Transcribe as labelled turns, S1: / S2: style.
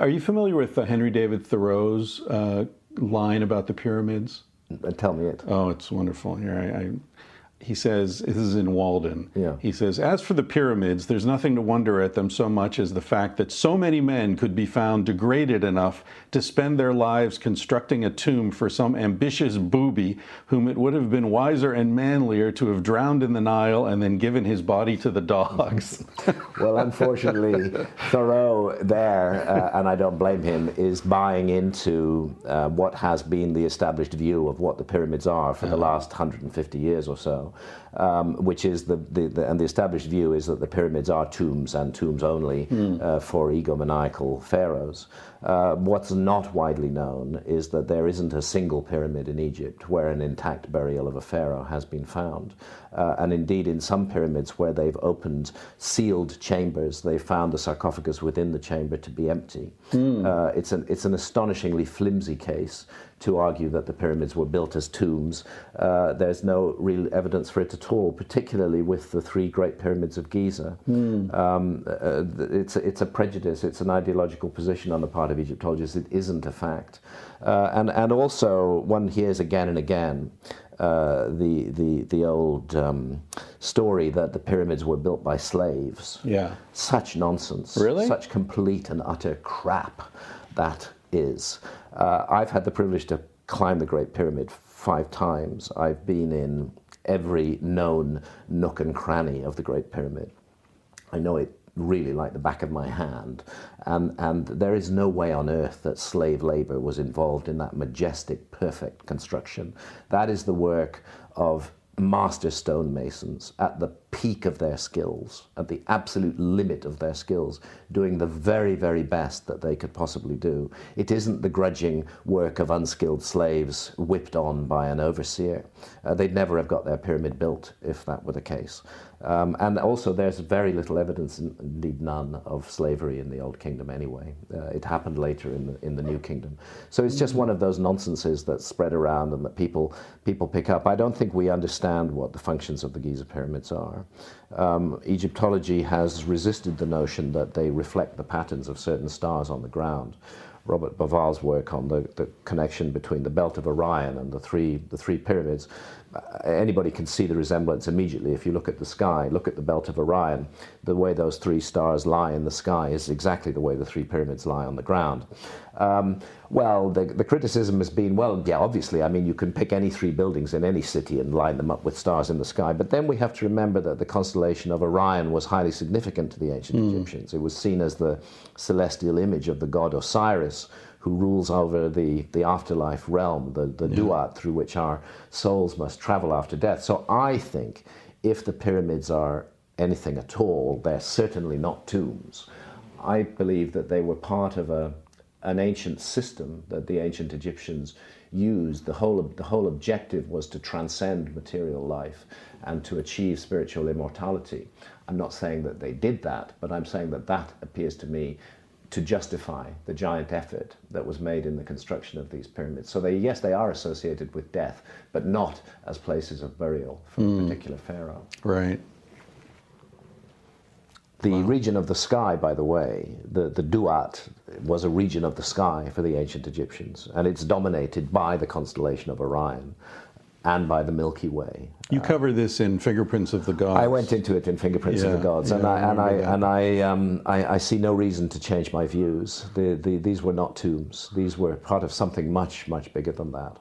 S1: Are you familiar with Henry David Thoreau's line about the pyramids?
S2: Tell me it.
S1: Oh, it's wonderful. Here, he says, this is in Walden.
S2: Yeah.
S1: He says, as for the pyramids, there's nothing to wonder at them so much as the fact that so many men could be found degraded enough to spend their lives constructing a tomb for some ambitious booby whom it would have been wiser and manlier to have drowned in the Nile and then given his body to the dogs.
S2: Well, unfortunately, Thoreau there, and I don't blame him, is buying into what has been the established view of what the pyramids are for the last 150 years or so. Which is and the established view is that the pyramids are tombs and tombs only for egomaniacal pharaohs. What's not widely known is that there isn't a single pyramid in Egypt where an intact burial of a pharaoh has been found. And indeed, in some pyramids where they've opened sealed chambers, they found the sarcophagus within the chamber to be empty. It's an astonishingly flimsy case to argue that the pyramids were built as tombs. There's no real evidence for it at all, particularly with the three great pyramids of Giza. It's a prejudice, it's an ideological position on the part of Egyptologists. It isn't a fact. And also, one hears again and again the old story that the pyramids were built by slaves.
S1: Yeah.
S2: Such nonsense.
S1: Really?
S2: Such complete and utter crap that is. I've had the privilege to climb the Great Pyramid 5 times. I've been in every known nook and cranny of the Great Pyramid. I know it really like the back of my hand, and there is no way on earth that slave labor was involved in that majestic, perfect construction. That is the work of master stonemasons at the peak of their skills, at the absolute limit of their skills, doing the very, very best that they could possibly do. It isn't the grudging work of unskilled slaves whipped on by an overseer. They'd never have got their pyramid built if that were the case. And also there's very little evidence, indeed none, of slavery in the Old Kingdom anyway. It happened later in the New Kingdom. So it's just one of those nonsenses that spread around and that people pick up. I don't think we understand what the functions of the Giza pyramids are. Egyptology has resisted the notion that they reflect the patterns of certain stars on the ground. Robert Bauval's work on the connection between the belt of Orion and the three pyramids, anybody can see the resemblance immediately. If you look at the sky, look at the belt of Orion, the way those 3 stars lie in the sky is exactly the way the 3 pyramids lie on the ground. Well, the criticism has been, well, yeah, obviously, I mean, you can pick any 3 buildings in any city and line them up with stars in the sky, but then we have to remember that the constellation of Orion was highly significant to the ancient Egyptians. It was seen as the celestial image of the god Osiris, who rules over the afterlife realm, the duat through which our souls must travel after death. So I think if the pyramids are anything at all, they're certainly not tombs. I believe that they were part of an ancient system that the ancient Egyptians used. The whole objective was to transcend material life and to achieve spiritual immortality. I'm not saying that they did that, but I'm saying that that appears to me to justify the giant effort that was made in the construction of these pyramids. So yes, they are associated with death, but not as places of burial for a particular pharaoh.
S1: Right.
S2: The region of the sky, by the way, the duat was a region of the sky for the ancient Egyptians, and it's dominated by the constellation of Orion and by the Milky Way.
S1: You cover this in Fingerprints of the Gods.
S2: I went into it in Fingerprints of the Gods, and I see no reason to change my views. These were not tombs. These were part of something much, much bigger than that.